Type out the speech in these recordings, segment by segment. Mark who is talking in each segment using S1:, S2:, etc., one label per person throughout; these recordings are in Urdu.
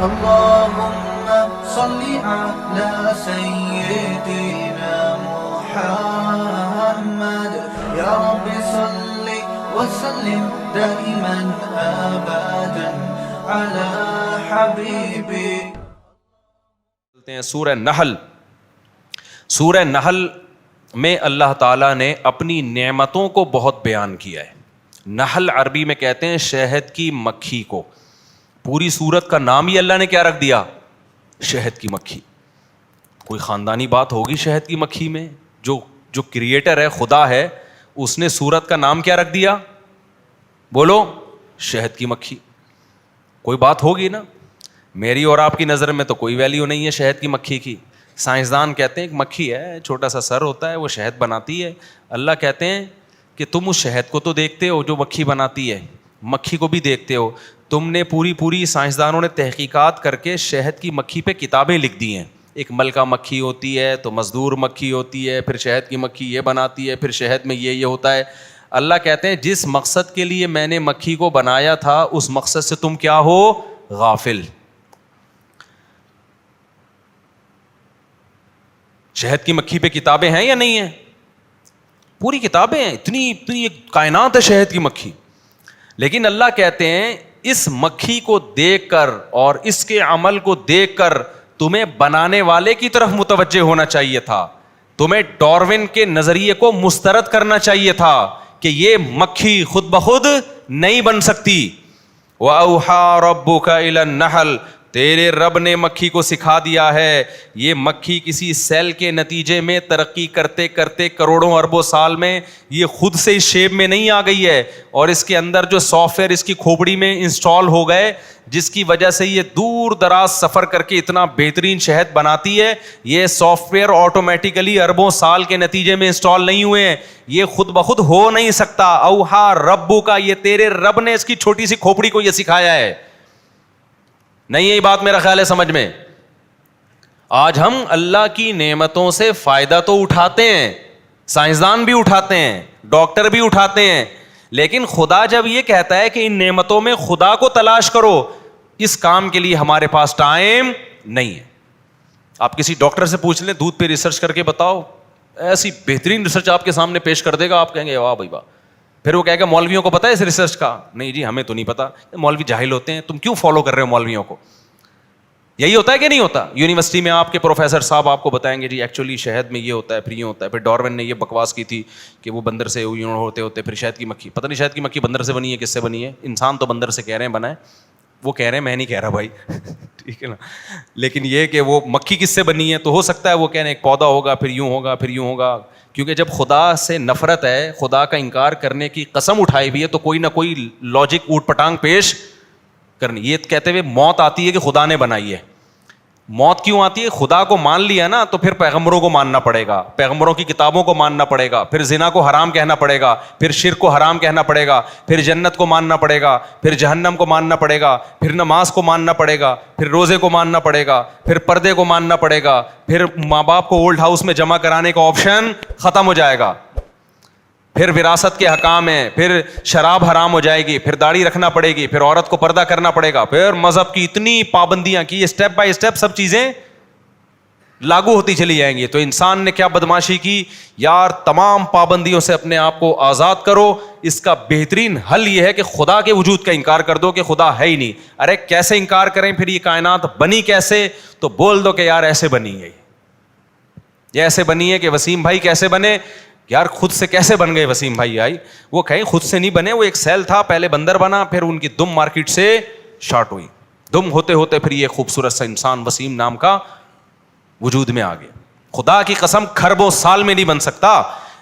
S1: اللهم صل على سيدنا محمد يا رب صل وسلم دائما ابدا على حبيبك.
S2: سورہ نحل. سورہ نحل میں اللہ تعالیٰ نے اپنی نعمتوں کو بہت بیان کیا ہے. نحل عربی میں کہتے ہیں شہد کی مکھی کو. پوری سورت کا نام ہی اللہ نے کیا رکھ دیا؟ شہد کی مکھی. کوئی خاندانی بات ہوگی شہد کی مکھی میں؟ جو کریٹر ہے، خدا ہے، اس نے سورت کا نام کیا رکھ دیا؟ بولو، شہد کی مکھی. کوئی بات ہوگی نا. میری اور آپ کی نظر میں تو کوئی ویلیو نہیں ہے شہد کی مکھی کی. سائنسدان کہتے ہیں ایک مکھی ہے، چھوٹا سا سر ہوتا ہے، وہ شہد بناتی ہے. اللہ کہتے ہیں کہ تم اس شہد کو تو دیکھتے ہو جو مکھی بناتی ہے، مکھی کو بھی دیکھتے ہو. تم نے پوری سائنسدانوں نے تحقیقات کر کے شہد کی مکھی پہ کتابیں لکھ دی ہیں. ایک ملکہ مکھی ہوتی ہے، تو مزدور مکھی ہوتی ہے، پھر شہد کی مکھی یہ بناتی ہے، پھر شہد میں یہ ہوتا ہے. اللہ کہتے ہیں جس مقصد کے لیے میں نے مکھی کو بنایا تھا اس مقصد سے تم کیا ہو؟ غافل. شہد کی مکھی پہ کتابیں ہیں یا نہیں ہیں؟ پوری کتابیں ہیں. اتنی ایک کائنات ہے شہد کی مکھی. لیکن اللہ کہتے ہیں اس مکھی کو دیکھ کر اور اس کے عمل کو دیکھ کر تمہیں بنانے والے کی طرف متوجہ ہونا چاہیے تھا. تمہیں ڈاروین کے نظریے کو مسترد کرنا چاہیے تھا کہ یہ مکھی خود بخود نہیں بن سکتی. وَأَوْحَى رَبُّكَ إِلَى النَّحْلِ، تیرے رب نے مکھی کو سکھا دیا ہے. یہ مکھی کسی سیل کے نتیجے میں ترقی کرتے کرتے کروڑوں اربوں سال میں یہ خود سے اس شیپ میں نہیں آ گئی ہے، اور اس کے اندر جو سافٹ ویئر اس کی کھوپڑی میں انسٹال ہو گئے جس کی وجہ سے یہ دور دراز سفر کر کے اتنا بہترین شہد بناتی ہے، یہ سافٹ ویئر آٹومیٹیکلی اربوں سال کے نتیجے میں انسٹال نہیں ہوئے ہیں. یہ خود بخود ہو نہیں سکتا. اوہا ربو کا، یہ تیرے رب نے اس کی چھوٹی سی کھوپڑی کو یہ سکھایا ہے. نہیں یہی بات میرا خیال ہے سمجھ میں. آج ہم اللہ کی نعمتوں سے فائدہ تو اٹھاتے ہیں، سائنسدان بھی اٹھاتے ہیں، ڈاکٹر بھی اٹھاتے ہیں، لیکن خدا جب یہ کہتا ہے کہ ان نعمتوں میں خدا کو تلاش کرو، اس کام کے لیے ہمارے پاس ٹائم نہیں ہے. آپ کسی ڈاکٹر سے پوچھ لیں دودھ پہ ریسرچ کر کے بتاؤ، ایسی بہترین ریسرچ آپ کے سامنے پیش کر دے گا، آپ کہیں گے واہ بھائی واہ. پھر وہ کہے گا مولویوں کو پتہ ہے اس ریسرچ کا؟ نہیں جی ہمیں تو نہیں پتا. مولوی جاہل ہوتے ہیں، تم کیوں فالو کر رہے ہو مولویوں کو؟ یہی ہوتا ہے کہ نہیں ہوتا؟ یونیورسٹی میں آپ کے پروفیسر صاحب آپ کو بتائیں گے جی ایکچولی شہد میں یہ ہوتا ہے، پھر یہ ہوتا ہے. پھر ڈاروین نے یہ بکواس کی تھی کہ وہ بندر سے ہوتے پھر شہد کی مکھی. پتہ نہیں شہد کی مکھی بندر سے بنی ہے، کس سے بنی ہے؟ انسان تو بندر سے کہہ رہے ہیں بنا ہے، وہ کہہ رہے ہیں، میں نہیں کہہ رہا بھائی ٹھیک ہے نا. لیکن یہ کہ وہ مکھی کس سے بنی ہے تو ہو سکتا ہے وہ کہہ رہے ہیں ایک پودا ہوگا، پھر یوں ہوگا، پھر یوں ہوگا. کیونکہ جب خدا سے نفرت ہے، خدا کا انکار کرنے کی قسم اٹھائی ہوئی ہے، تو کوئی نہ کوئی لاجک اوٹ پٹانگ پیش کرنی. یہ کہتے ہوئے موت آتی ہے کہ خدا نے بنائی ہے. موت کیوں آتی ہے؟ خدا کو مان لیا نا تو پھر پیغمبروں کو ماننا پڑے گا، پیغمبروں کی کتابوں کو ماننا پڑے گا، پھر زنا کو حرام کہنا پڑے گا، پھر شرک کو حرام کہنا پڑے گا، پھر جنت کو ماننا پڑے گا، پھر جہنم کو ماننا پڑے گا، پھر نماز کو ماننا پڑے گا، پھر روزے کو ماننا پڑے گا، پھر پردے کو ماننا پڑے گا، پھر ماں باپ کو اولڈ ہاؤس میں جمع کرانے کا آپشن ختم ہو جائے گا، پھر وراثت کے حکام ہیں، پھر شراب حرام ہو جائے گی، پھر داڑھی رکھنا پڑے گی، پھر عورت کو پردہ کرنا پڑے گا، پھر مذہب کی اتنی پابندیاں کی، اسٹیپ بائی اسٹیپ سب چیزیں لاگو ہوتی چلی جائیں گی. تو انسان نے کیا بدماشی کی یار، تمام پابندیوں سے اپنے آپ کو آزاد کرو. اس کا بہترین حل یہ ہے کہ خدا کے وجود کا انکار کر دو کہ خدا ہے ہی نہیں. ارے کیسے انکار کریں؟ پھر یہ کائنات بنی کیسے؟ تو بول دو کہ یار ایسے بنی ہے، یہ ایسے بنی ہے. کہ وسیم بھائی کیسے بنے؟ یار خود سے کیسے بن گئے وسیم بھائی؟ آئی وہ کہیں خود سے نہیں بنے، وہ ایک سیل تھا، پہلے بندر بنا، پھر ان کی دم مارکیٹ سے شارٹ ہوئی، دم ہوتے ہوتے پھر یہ خوبصورت سا انسان وسیم نام کا وجود میں آ گیا. خدا کی قسم کھربوں سال میں نہیں بن سکتا.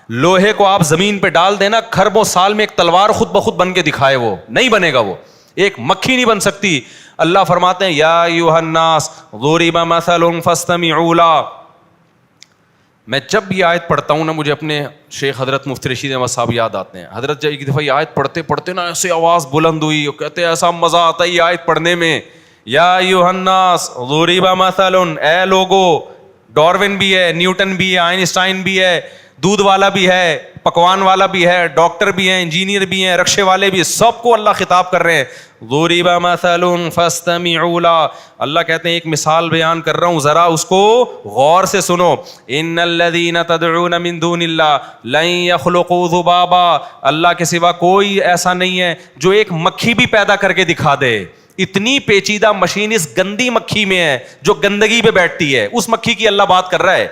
S2: لوہے کو آپ زمین پہ ڈال دینا، کھربوں سال میں ایک تلوار خود بخود بن کے دکھائے، وہ نہیں بنے گا. وہ ایک مکھی نہیں بن سکتی. اللہ فرماتے ہیں یا ایھا الناس ضرب مثل فاستمعوا له. میں جب یہ آیت پڑھتا ہوں نا مجھے اپنے شیخ حضرت مفتی رشید احمد صاحب یاد آتے ہیں. حضرت جب ایک دفعہ یہ آیت پڑھتے پڑھتے نا ایسے آواز بلند ہوئی، کہتے ہیں ایسا مزہ آتا ہے یہ آیت پڑھنے میں. یا ایھا الناس ضرب مثل، اے لوگو. ڈاروین بھی ہے، نیوٹن بھی ہے، آئنسٹائن بھی ہے، دودھ والا بھی ہے, پکوان والا بھی ہے, ڈاکٹر بھی ہیں, انجینئر بھی ہیں, رکشے والے بھی, سب کو اللہ خطاب کر رہے ہیں. ضُرِبَ مَثَلٌ فَاسْتَمِعُوا لَهُ, اللہ کہتے ہیں ایک مثال بیان کر رہا ہوں, ذرا اس کو غور سے سنو. إِنَّ الَّذِينَ تَدْعُونَ مِن دُونِ اللَّهِ لَن يَخْلُقُوا ذُبَابًا, اللہ کے سوا کوئی ایسا نہیں ہے جو ایک مکھی بھی پیدا کر کے دکھا دے. اتنی پیچیدہ مشین اس گندی مکھی میں ہے جو گندگی پہ بیٹھتی ہے, اس مکھی کی اللہ بات کر رہا ہے.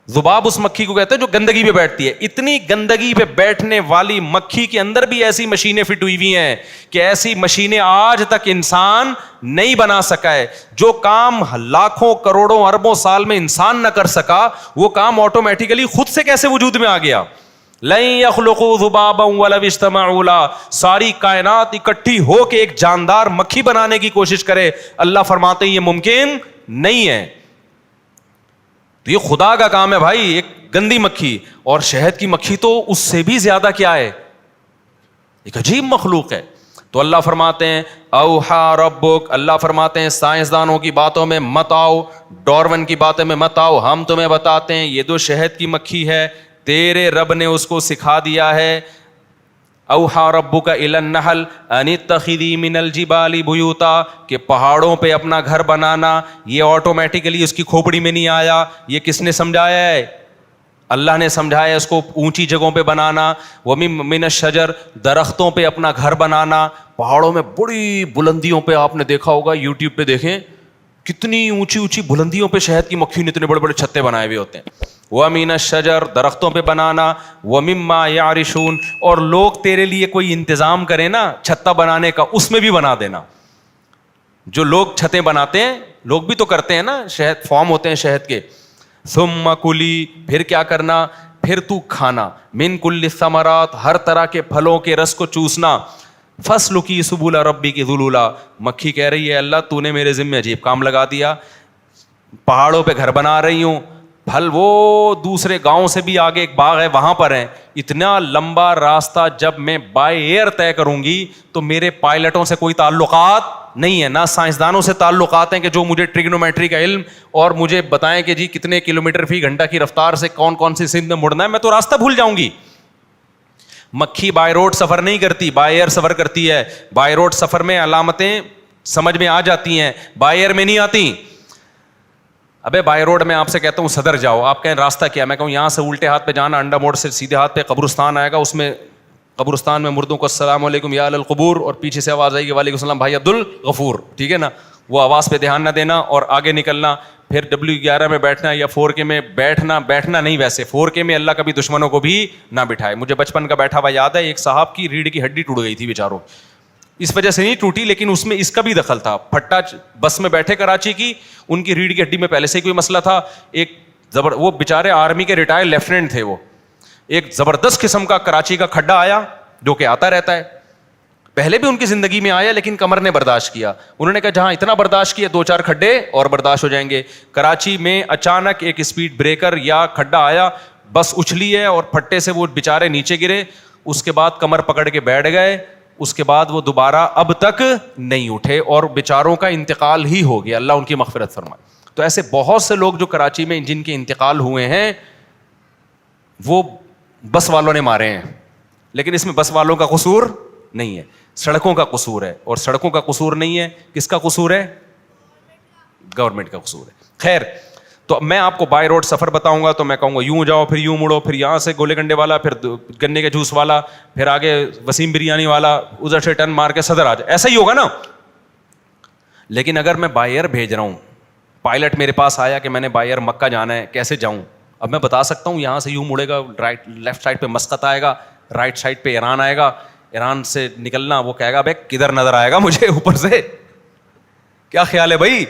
S2: ذباب اس مکھی کو کہتے ہیں جو گندگی پہ بیٹھتی ہے. اتنی گندگی پہ بیٹھنے والی مکھی کے اندر بھی ایسی مشینیں فٹ ہوئی ہوئی ہیں کہ ایسی مشینیں آج تک انسان نہیں بنا سکا ہے. جو کام لاکھوں کروڑوں اربوں سال میں انسان نہ کر سکا, وہ کام آٹومیٹیکلی خود سے کیسے وجود میں آ گیا. لن يخلقوا ذبابا ولو اجتمعوا له, ساری کائنات اکٹھی ہو کے ایک جاندار مکھی بنانے کی کوشش کرے, اللہ فرماتے ہیں یہ ممکن نہیں ہے. تو یہ خدا کا کام ہے بھائی, ایک گندی مکھی. اور شہد کی مکھی تو اس سے بھی زیادہ کیا ہے, ایک عجیب مخلوق ہے. تو اللہ فرماتے ہیں اوحا ربک, اللہ فرماتے ہیں سائنسدانوں کی باتوں میں مت آؤ, ڈارون کی باتوں میں مت آؤ, ہم تمہیں بتاتے ہیں یہ جو شہد کی مکھی ہے تیرے رب نے اس کو سکھا دیا ہے. اوحا ربک الی النحل ان اتخذی من الجبال بیوتا, کہ پہاڑوں پہ اپنا گھر بنانا یہ آٹومیٹیکلی اس کی کھوپڑی میں نہیں آیا. یہ کس نے سمجھایا ہے, اللہ نے سمجھایا ہے اس کو اونچی جگہوں پہ بنانا. ومن الشجر, درختوں پہ اپنا گھر بنانا. پہاڑوں میں بڑی بلندیوں پہ آپ نے دیکھا ہوگا, یوٹیوب پہ دیکھیں کتنی اونچی اونچی بلندیوں پہ شہد کی مکھی نے اتنے بڑے بڑے چھتے بنائے ہوئے ہوتے ہیں. وَمِنَ الشَّجَرِ, درختوں پہ بنانا. وَمِمَّا يَعْرِشُونَ, اور لوگ تیرے لیے کوئی انتظام کریں نا چھتا بنانے کا, اس میں بھی بنا دینا. جو لوگ چھتیں بناتے ہیں, لوگ بھی تو کرتے ہیں نا, شہد فارم ہوتے ہیں شہد کے. ثُمَّ كُلِي, پھر کیا کرنا, پھر تو کھانا. مِن كُلِّ الثَّمَرَاتِ, ہر طرح کے پھلوں کے رس کو چوسنا. فَاسْلُكِي سُبُلَ رَبِّكِ ذُلُولًا, مکھی کہہ رہی ہے اللہ تو نے میرے ذمہ عجیب کام لگا دیا, پہاڑوں پہ گھر بنا رہی ہوں, پھل وہ دوسرے گاؤں سے بھی آگے ایک باغ ہے وہاں پر ہیں. اتنا لمبا راستہ جب میں بائی ایئر طے کروں گی تو میرے پائلٹوں سے کوئی تعلقات نہیں ہے, نہ سائنسدانوں سے تعلقات ہیں کہ جو مجھے ٹریگنومیٹری کا علم اور مجھے بتائیں کہ جی کتنے کلومیٹر فی گھنٹہ کی رفتار سے کون کون سی سمت میں مڑنا ہے. میں تو راستہ بھول جاؤں گی. مکھی بائی روڈ سفر نہیں کرتی, بائی ایئر سفر کرتی ہے. بائی روڈ سفر میں علامتیں سمجھ میں آ جاتی ہیں, بائی ایئر میں نہیں آتی. ابے بائی روڈ میں آپ سے کہتا ہوں صدر جاؤ, آپ کہیں راستہ کیا, میں کہوں یہاں سے الٹے ہاتھ پہ جانا, انڈا موڑ سے سیدھے ہاتھ پہ قبرستان آئے گا, اس میں قبرستان میں مردوں کو السلام علیکم یا اہل القبور, اور پیچھے سے آواز آئے گی وعلیکم السلام بھائی عبد الغفور, ٹھیک ہے نا. وہ آواز پہ دھیان نہ دینا اور آگے نکلنا. پھر W11 میں بیٹھنا یا 4K میں بیٹھنا نہیں, ویسے 4K میں اللہ کبھی دشمنوں کو بھی نہ بٹھائے. مجھے بچپن کا بیٹھا ہوا یاد ہے, ایک صاحب کی ریڑھ کی ہڈی ٹوٹ گئی تھی بیچاروں, اس وجہ سے نہیں ٹوٹی لیکن اس میں اس کا بھی دخل تھا. پھٹا بس میں بیٹھے کراچی کی, ان کی ریڑھ کی ہڈی میں پہلے سے کوئی مسئلہ تھا. ایک وہ بیچارے آرمی کے ریٹائر لیفٹیننٹ تھے, وہ ایک زبردست قسم کا کراچی کا کھڈا آیا جو کہ آتا رہتا ہے, پہلے بھی ان کی زندگی میں آیا لیکن کمر نے برداشت کیا. انہوں نے کہا جہاں اتنا برداشت کیا 2-4 کھڈے اور برداشت ہو جائیں گے. کراچی میں اچانک ایک اسپیڈ بریکر یا کھڈا آیا, بس اچھلی ہے اور پھٹے سے وہ بیچارے نیچے گرے. اس کے بعد کمر پکڑ کے بیٹھ گئے, اس کے بعد وہ دوبارہ اب تک نہیں اٹھے اور بیچاروں کا انتقال ہی ہو گیا, اللہ ان کی مغفرت فرمائے. تو ایسے بہت سے لوگ جو کراچی میں جن کے انتقال ہوئے ہیں وہ بس والوں نے مارے ہیں, لیکن اس میں بس والوں کا قصور نہیں ہے, سڑکوں کا قصور ہے. اور سڑکوں کا قصور نہیں ہے, کس کا قصور ہے, گورنمنٹ کا قصور ہے. خیر, تو میں آپ کو بائی روڈ سفر بتاؤں گا تو میں کہوں گا یوں جاؤ, پھر یوں مڑو, پھر یہاں سے گولے گنڈے والا, پھر گنے کے جوس والا, پھر آگے وسیم بریانی والا, ادھر سے ٹرن مار کے صدر آ جائے, ایسا ہی ہوگا نا. لیکن اگر میں بائی ایئر بھیج رہا ہوں, پائلٹ میرے پاس آیا کہ میں نے بائی ایئر مکہ جانا ہے, کیسے جاؤں, اب میں بتا سکتا ہوں یہاں سے یوں مڑے گا, لیفٹ سائڈ پہ مسقط آئے گا, رائٹ سائڈ پہ ایران آئے گا, ایران سے نکلنا, وہ کہے گا بھائی کدھر نظر آئے گا مجھے اوپر سے, کیا خیال ہے بھائی.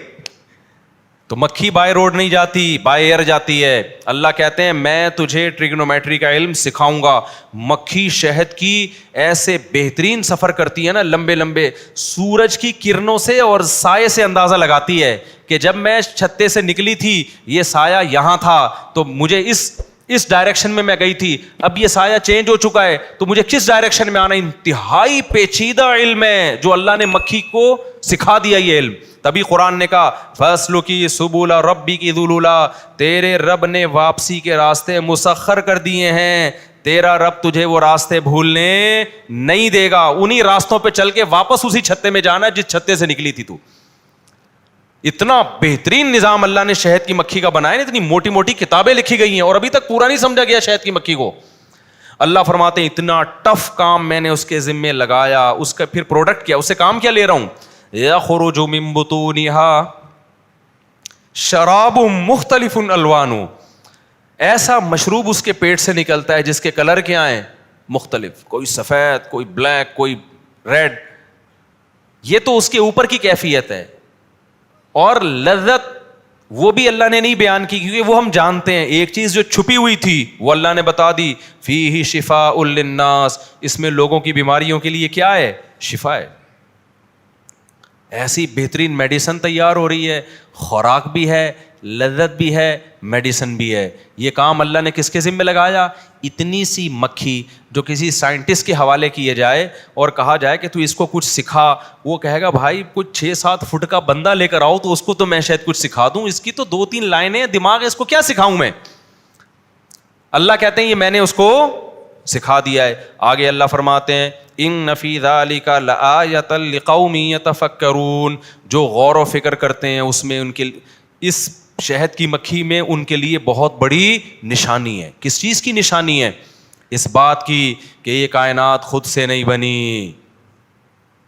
S2: تو مکھی بائی روڈ نہیں جاتی, بائی ایئر جاتی ہے. اللہ کہتے ہیں میں تجھے ٹریگنومیٹری کا علم سکھاؤں گا. مکھی شہد کی ایسے بہترین سفر کرتی ہے نا, لمبے لمبے, سورج کی کرنوں سے اور سائے سے اندازہ لگاتی ہے کہ جب میں چھتے سے نکلی تھی یہ سایہ یہاں تھا تو مجھے اس ڈائریکشن میں گئی تھی, اب یہ سایہ چینج ہو چکا ہے تو مجھے کس ڈائریکشن میں آنا. انتہائی پیچیدہ علم ہے جو اللہ نے مکھی کو سکھا دیا یہ علم. تبھی قرآن نے کہا فَاسْلُكِ سُبُلَ رَبِّكِ ذُلُولًا, تیرے رب نے واپسی کے راستے مسخر کر دیے ہیں, تیرا رب تجھے وہ راستے بھولنے نہیں دے گا. انہی راستوں پہ چل کے واپس اسی چھتے میں جانا جس چھتے سے نکلی تھی تو. اتنا بہترین نظام اللہ نے شہد کی مکھی کا بنایا, اتنی موٹی موٹی کتابیں لکھی گئی ہیں اور ابھی تک پورا نہیں سمجھا گیا شہد کی مکھی کو. اللہ فرماتے ہیں اتنا ٹف کام میں نے اس کے ذمے لگایا, اس کا پھر پروڈکٹ کیا, اس سے کام کیا لے رہا ہوں, یخرج من بطونها شراب مختلف الوان, ایسا مشروب اس کے پیٹ سے نکلتا ہے جس کے کلر کیا ہیں مختلف, کوئی سفید, کوئی بلیک, کوئی ریڈ. یہ تو اس کے اوپر کی کیفیت ہے, اور لذت وہ بھی اللہ نے نہیں بیان کی کیونکہ وہ ہم جانتے ہیں. ایک چیز جو چھپی ہوئی تھی وہ اللہ نے بتا دی, فیہ شفاء للناس, اس میں لوگوں کی بیماریوں کے لیے کیا ہے, شفا ہے. ایسی بہترین میڈیسن تیار ہو رہی ہے, خوراک بھی ہے, لذت بھی ہے, میڈیسن بھی ہے. یہ کام اللہ نے کس کے ذمہ لگایا؟ اتنی سی مکھی جو کسی سائنٹسٹ کے حوالے کیے جائے اور کہا جائے کہ تو اس کو کچھ سکھا, وہ کہے گا بھائی کچھ 6-7 فٹ کا بندہ لے کر آؤ تو اس کو تو میں شاید کچھ سکھا دوں, اس کی تو 2-3 لائنیں دماغ ہے, اس کو کیا سکھاؤں میں. اللہ کہتے ہیں یہ میں نے اس کو سکھا دیا ہے. آگے اللہ فرماتے ہیں ان فی ذلک لآیۃ لقوم یتفکرون, جو غور و فکر کرتے ہیں اس میں, ان کے اس شہد کی مکھی میں ان کے لیے بہت بڑی نشانی ہے. کس چیز کی نشانی ہے؟ اس بات کی کہ یہ کائنات خود سے نہیں بنی,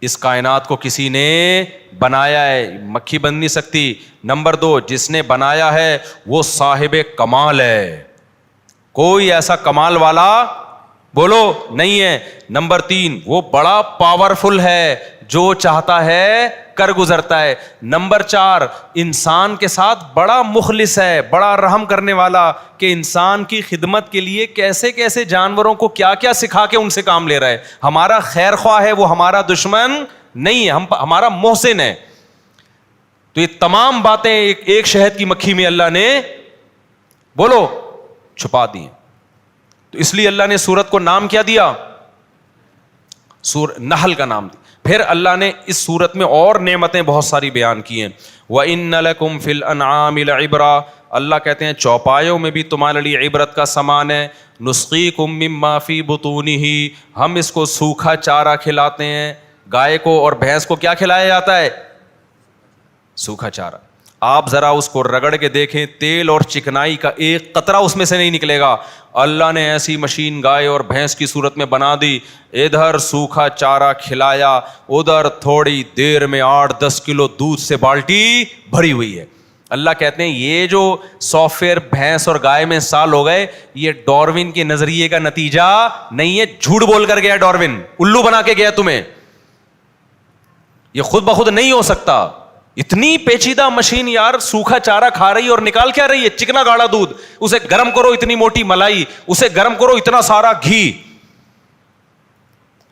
S2: اس کائنات کو کسی نے بنایا ہے, مکھی بن نہیں سکتی. نمبر 2, جس نے بنایا ہے وہ صاحب کمال ہے, کوئی ایسا کمال والا بولو نہیں ہے. نمبر 3, وہ بڑا پاورفل ہے, جو چاہتا ہے کر گزرتا ہے. نمبر 4, انسان کے ساتھ بڑا مخلص ہے, بڑا رحم کرنے والا, کہ انسان کی خدمت کے لیے کیسے کیسے جانوروں کو کیا کیا سکھا کے ان سے کام لے رہا ہے. ہمارا خیر خواہ ہے, وہ ہمارا دشمن نہیں ہے, ہمارا محسن ہے. تو یہ تمام باتیں ایک شہد کی مکھی میں اللہ نے بولو چھپا دی ہیں. تو اس لیے اللہ نے سورت کو نام کیا دیا؟ نحل کا نام دیا. پھر اللہ نے اس سورت میں اور نعمتیں بہت ساری بیان کی ہیں. وَإِنَّ لَكُمْ فِي الْأَنْعَامِ لَعِبْرَةً, اللہ کہتے ہیں چوپایوں میں بھی تمہارے لیے عبرت کا سامان ہے. نُسْقِيكُم مِّمَّا فِي بُطُونِهِ, ہم اس کو سوکھا چارہ کھلاتے ہیں. گائے کو اور بھینس کو کیا کھلایا جاتا ہے؟ سوکھا چارہ. آپ ذرا اس کو رگڑ کے دیکھیں, تیل اور چکنائی کا ایک قطرہ اس میں سے نہیں نکلے گا. اللہ نے ایسی مشین گائے اور بھینس کی صورت میں بنا دی, ادھر سوکھا چارہ کھلایا, ادھر تھوڑی دیر میں 8-10 کلو دودھ سے بالٹی بھری ہوئی ہے. اللہ کہتے ہیں یہ جو سافٹ ویئر بھینس اور گائے میں انسٹال ہو گئے, یہ ڈاروین کے نظریے کا نتیجہ نہیں ہے. جھوٹ بول کر گیا ڈاروین, الو بنا کے گیا تمہیں. یہ خود بخود نہیں ہو سکتا. اتنی پیچیدہ مشین یار, سوکھا چارہ کھا رہی ہے اور نکال کیا رہی ہے؟ چکنا گاڑا دودھ. اسے گرم کرو اتنی موٹی ملائی, اسے گرم کرو اتنا سارا گھی.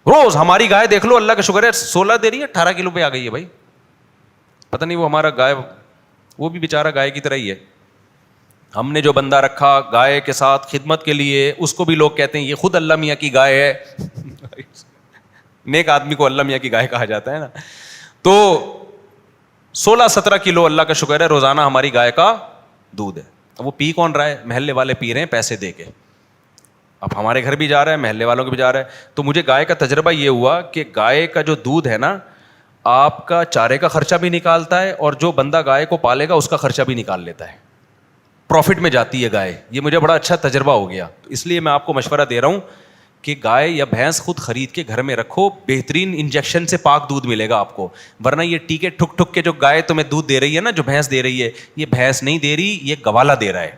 S2: روز ہماری گائے دیکھ لو, اللہ کا شکر ہے 16 دے رہی ہے, 18 کلو پہ آ گئی ہے بھائی. پتہ نہیں وہ ہمارا گائے, وہ بھی بیچارہ گائے کی طرح ہی ہے. ہم نے جو بندہ رکھا گائے کے ساتھ خدمت کے لیے, اس کو بھی لوگ کہتے ہیں یہ خود اللہ میاں کی گائے ہے. نیک آدمی کو اللہ میاں کی گائے کہا جاتا ہے نا. تو 16-17 کلو اللہ کا شکر ہے روزانہ ہماری گائے کا دودھ ہے. وہ پی کون رہا ہے؟ محلے والے پی رہے ہیں پیسے دے کے. اب ہمارے گھر بھی جا رہا ہے, محلے والوں کے بھی جا رہا ہے. تو مجھے گائے کا تجربہ یہ ہوا کہ گائے کا جو دودھ ہے نا, آپ کا چارے کا خرچہ بھی نکالتا ہے, اور جو بندہ گائے کو پالے گا اس کا خرچہ بھی نکال لیتا ہے. پروفٹ میں جاتی ہے گائے. یہ مجھے بڑا اچھا تجربہ ہو گیا. اس لیے میں آپ کو مشورہ دے رہا ہوں کہ گائے یا بھینس خود خرید کے گھر میں رکھو, بہترین انجیکشن سے پاک دودھ ملے گا آپ کو. ورنہ یہ ٹیکے ٹھک ٹھک کے جو گائے تمہیں دودھ دے رہی ہے نا, جو بھینس دے رہی ہے, یہ بھینس نہیں دے رہی, یہ گوالا دے رہا ہے.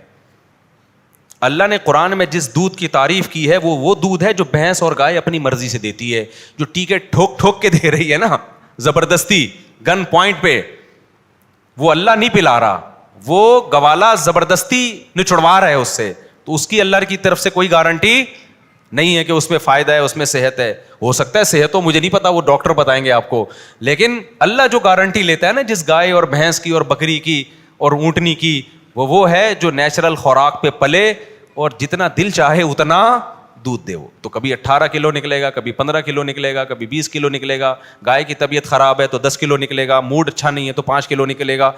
S2: اللہ نے قرآن میں جس دودھ کی تعریف کی ہے وہ دودھ ہے جو بھینس اور گائے اپنی مرضی سے دیتی ہے. جو ٹیکے ٹھوک ٹھوک کے دے رہی ہے نا زبردستی گن پوائنٹ پہ, وہ اللہ نہیں پلا رہا, وہ گوالا زبردستی نچڑوا رہا ہے اس سے. تو اس کی اللہ کی طرف سے کوئی گارنٹی نہیں ہے کہ اس میں فائدہ ہے, اس میں صحت ہے. ہو سکتا ہے صحت ہو, مجھے نہیں پتا, وہ ڈاکٹر بتائیں گے آپ کو. لیکن اللہ جو گارنٹی لیتا ہے نا جس گائے اور بھینس کی اور بکری کی اور اونٹنی کی, وہ ہے جو نیچرل خوراک پہ پلے اور جتنا دل چاہے اتنا دودھ دے وہ تو کبھی 18 کلو نکلے گا, کبھی 15 کلو نکلے گا, کبھی 20 کلو نکلے گا. گائے کی طبیعت خراب ہے تو 10 کلو نکلے گا, موڈ اچھا نہیں ہے تو 5 کلو نکلے گا.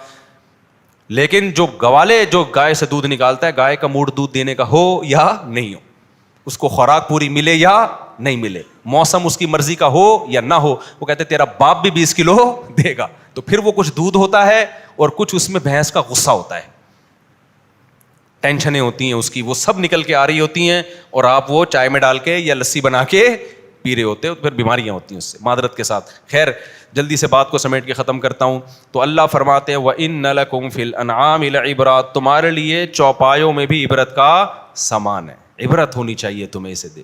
S2: لیکن جو گوالے جو گائے سے دودھ نکالتا ہے, گائے کا موڈ دودھ دینے کا ہو یا نہیں ہو, اس کو خوراک پوری ملے یا نہیں ملے, موسم اس کی مرضی کا ہو یا نہ ہو, وہ کہتے تیرا باپ بھی 20 کلو دے گا. تو پھر وہ کچھ دودھ ہوتا ہے اور کچھ اس میں بھینس کا غصہ ہوتا ہے, ٹینشنیں ہوتی ہیں اس کی, وہ سب نکل کے آ رہی ہوتی ہیں اور آپ وہ چائے میں ڈال کے یا لسی بنا کے پی رہے ہوتے ہیں, پھر بیماریاں ہوتی ہیں اس سے, معذرت کے ساتھ. خیر جلدی سے بات کو سمیٹ کے ختم کرتا ہوں. تو اللہ فرماتے ہیں وَإِنَّ لَكُمْ فِي الْأَنْعَامِ لَعِبْرَاتٍ, تمہارے لیے چوپایوں میں بھی عبرت کا سامان ہے, عبرت ہونی چاہیے تمہیں اسے دے.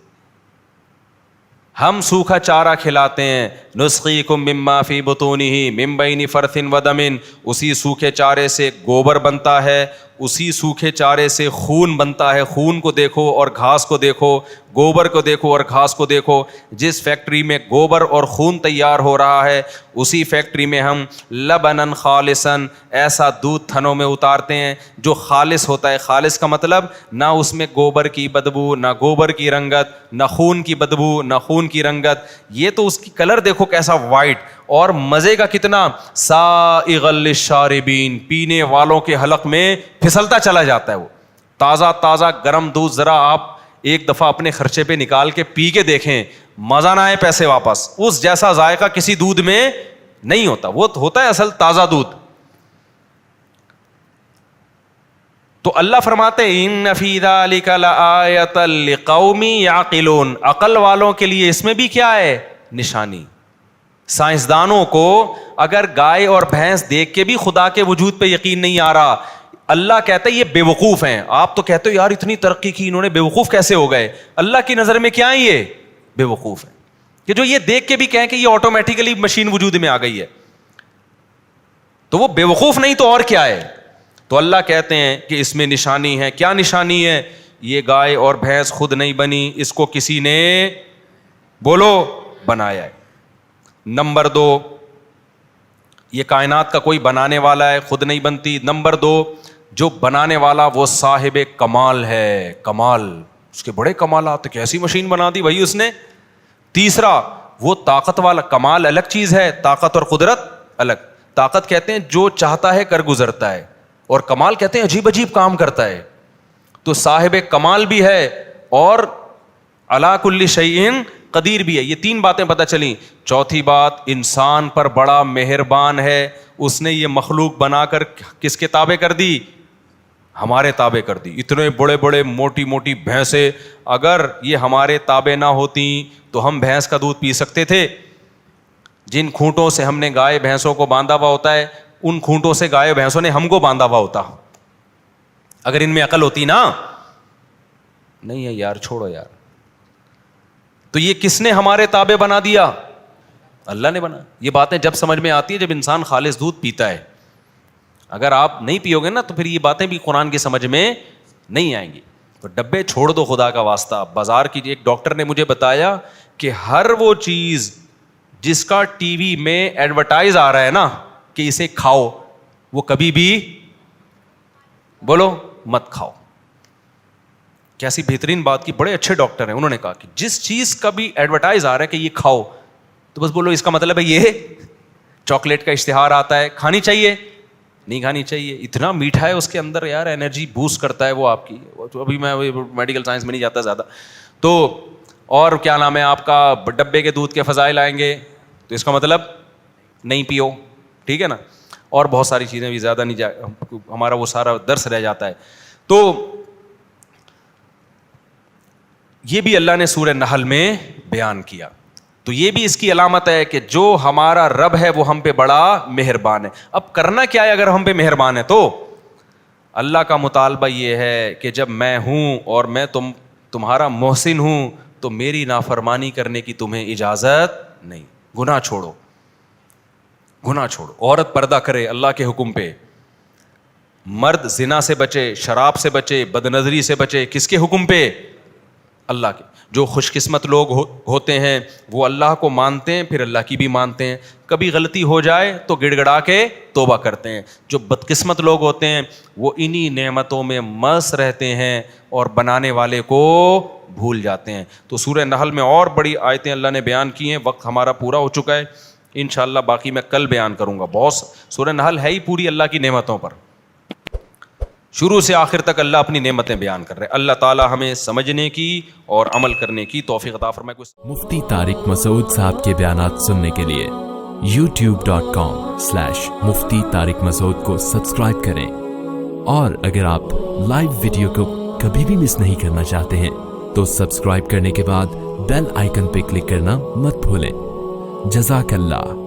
S2: ہم سوکھا چارہ کھلاتے ہیں, نسقیکم مما فی بطونہ من بین فرث ودم, اسی سوکھے چارے سے گوبر بنتا ہے, اسی سوکھے چارے سے خون بنتا ہے. خون کو دیکھو اور گھاس کو دیکھو, گوبر کو دیکھو اور گھاس کو دیکھو. جس فیکٹری میں گوبر اور خون تیار ہو رہا ہے اسی فیکٹری میں ہم لبنن خالصاً, ایسا دودھ تھنوں میں اتارتے ہیں جو خالص ہوتا ہے. خالص کا مطلب نہ اس میں گوبر کی بدبو, نہ گوبر کی رنگت, نہ خون کی بدبو, نہ خون کی رنگت. یہ تو اس کی کلر دیکھو کیسا وائٹ, اور مزے کا کتنا, سائغ للشاربین, پینے والوں کے حلق میں پھسلتا چلا جاتا ہے. وہ تازہ تازہ گرم دودھ ذرا آپ ایک دفعہ اپنے خرچے پہ نکال کے پی کے دیکھیں, مزہ نہ آئے پیسے واپس. اس جیسا ذائقہ کسی دودھ میں نہیں ہوتا, وہ ہوتا ہے اصل تازہ دودھ. تو اللہ فرماتے ہیں ان فی ذلک لآیۃ لقوم یعقلون, عقل والوں کے لیے اس میں بھی کیا ہے, نشانی. سائنسدانوں کو اگر گائے اور بھینس دیکھ کے بھی خدا کے وجود پہ یقین نہیں آ رہا, اللہ کہتا ہے یہ بے وقوف ہیں. آپ تو کہتے ہو یار اتنی ترقی کی انہوں نے, بے وقوف کیسے ہو گئے؟ اللہ کی نظر میں کیا ہے یہ بے وقوف ہے کہ جو یہ دیکھ کے بھی کہیں کہ یہ آٹومیٹیکلی مشین وجود میں آ گئی ہے, تو وہ بے وقوف نہیں تو اور کیا ہے. تو اللہ کہتے ہیں کہ اس میں نشانی ہے. کیا نشانی ہے؟ یہ گائے اور بھینس خود نہیں بنی, اس کو کسی نے بولو بنایا ہے. نمبر 2, یہ کائنات کا کوئی بنانے والا ہے, خود نہیں بنتی. نمبر 2, جو بنانے والا وہ صاحب کمال ہے, کمال, اس کے بڑے کمالات, کیسی مشین بنا دی بھائی اس نے. تیسرا, وہ طاقت والا, کمال الگ چیز ہے, طاقت اور قدرت الگ. طاقت کہتے ہیں جو چاہتا ہے کر گزرتا ہے, اور کمال کہتے ہیں عجیب عجیب کام کرتا ہے. تو صاحب کمال بھی ہے اور علی کل شیء قدیر بھی ہے. یہ 3 باتیں پتہ چلیں. چوتھی بات, انسان پر بڑا مہربان ہے, اس نے یہ مخلوق بنا کر کس کے تابع کر دی, ہمارے تابع کر دی. اتنے بڑے بڑے موٹی موٹی بھینسیں اگر یہ ہمارے تابع نہ ہوتی تو ہم بھینس کا دودھ پی سکتے تھے؟ جن کھونٹوں سے ہم نے گائے بھینسوں کو باندھا ہوا ہوتا ہے, ان کھونٹوں سے گائے بھینسوں نے ہم کو باندھا ہوا ہوتا. اگر ان میں عقل ہوتی نا, نہیں ہے یار, چھوڑو یار. تو یہ کس نے ہمارے تابع بنا دیا؟ اللہ نے بنا. یہ باتیں جب سمجھ میں آتی ہے جب انسان خالص دودھ پیتا ہے. اگر آپ نہیں پیو گے نا تو پھر یہ باتیں بھی قرآن کی سمجھ میں نہیں آئیں گی. تو ڈبے چھوڑ دو خدا کا واسطہ. بازار کی ایک ڈاکٹر نے مجھے بتایا کہ ہر وہ چیز جس کا ٹی وی میں ایڈورٹائز آ رہا ہے نا کہ اسے کھاؤ, وہ کبھی بھی بولو مت کھاؤ. کیسی بہترین بات کی, بڑے اچھے ڈاکٹر ہیں, انہوں نے کہا کہ جس چیز کا بھی ایڈورٹائز آ رہا ہے کہ یہ کھاؤ, تو بس بولو اس کا مطلب ہے یہ چاکلیٹ کا اشتہار آتا ہے, کھانی چاہیے, نہیں کھانی چاہیے, اتنا میٹھا ہے اس کے اندر یار, انرجی بوسٹ کرتا ہے وہ آپ کی. تو ابھی میں میڈیکل سائنس میں نہیں جاتا زیادہ. تو اور کیا نام ہے آپ کا, ڈبے کے دودھ کے فضائل آئیں گے, تو اس کا مطلب نہیں پیو, ٹھیک ہے نا. اور بہت ساری چیزیں بھی, زیادہ نہیں ہمارا وہ سارا درس رہ جاتا ہے. تو یہ بھی اللہ نے سورہ نحل میں بیان کیا. تو یہ بھی اس کی علامت ہے کہ جو ہمارا رب ہے وہ ہم پہ بڑا مہربان ہے. اب کرنا کیا ہے اگر ہم پہ مہربان ہے؟ تو اللہ کا مطالبہ یہ ہے کہ جب میں ہوں اور میں تمہارا محسن ہوں تو میری نافرمانی کرنے کی تمہیں اجازت نہیں. گناہ چھوڑو, گناہ چھوڑو. عورت پردہ کرے اللہ کے حکم پہ, مرد زنا سے بچے, شراب سے بچے, بد نظری سے بچے, کس کے حکم پہ؟ اللہ کے. جو خوش قسمت لوگ ہوتے ہیں وہ اللہ کو مانتے ہیں, پھر اللہ کی بھی مانتے ہیں. کبھی غلطی ہو جائے تو گڑ گڑا کے توبہ کرتے ہیں. جو بدقسمت لوگ ہوتے ہیں وہ انہی نعمتوں میں مست رہتے ہیں اور بنانے والے کو بھول جاتے ہیں. تو سورہ نحل میں اور بڑی آیتیں اللہ نے بیان کی ہیں. وقت ہمارا پورا ہو چکا ہے, انشاءاللہ باقی میں کل بیان کروں گا. بہت سورہ نحل ہے ہی پوری اللہ کی نعمتوں پر, شروع سے آخر تک اللہ اپنی نعمتیں بیان کر رہے ہیں. اللہ تعالی ہمیں سمجھنے کی اور عمل کرنے کی توفیق عطا فرمائے.
S3: مفتی طارق مسعود صاحب کے بیانات سننے کے لیے youtube.com/مفتی طارق مسعود کو سبسکرائب کریں, اور اگر آپ لائیو ویڈیو کو کبھی بھی مس نہیں کرنا چاہتے ہیں تو سبسکرائب کرنے کے بعد بیل آئیکن پہ کلک کرنا مت بھولیں. جزاک اللہ.